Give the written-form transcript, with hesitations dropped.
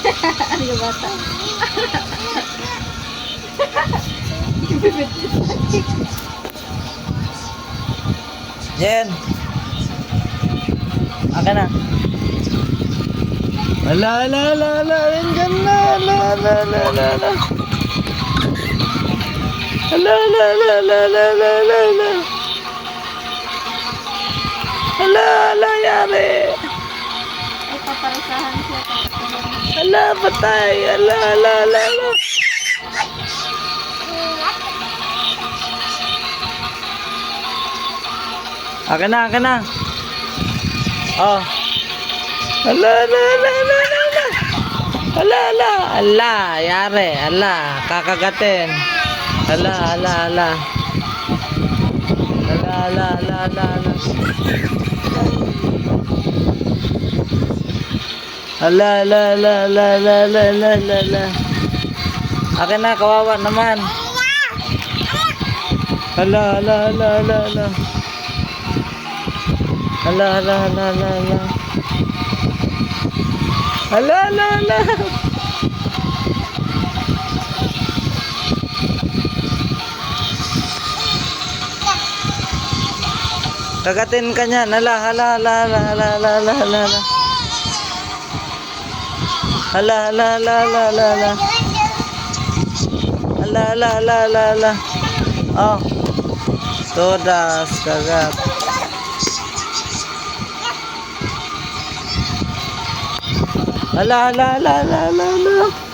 Ano yung bata? Jen! Aka na. Ala, ala, ala, ala, nandyan na, ala, ala, ala, ala, ala. Ala, ala, ala, ala, ala, ala, ala, ala. Ala, ala, yari. Ay, paparusahan siya. Ala, patay. Ala, ala, ala, ala. Aka na, aka na. Oh. Ala, ala, ala, ala, ala, ala. Ala, ala, ala, yari, ala, kakagatin. Ala, ala, ala. Ala, ala, ala, ala, ala. Ala, ala, ala, ala, ala, ala, ala, ala, ala. Akin na, kawawa naman. Ala, ala, ala, ala, ala. Ala, ala, ala, ala, ala. Ala, ala, ala. Kagatin ka niyan. Ala, ala, ala, ala, ala, ala, ala, ala, ala. Ala, ala, ala, ala, ala, ala. Ala, ala, ala, ala, ala. Oh. Todas, kagat. Ala, ala, ala, ala, ala, ala.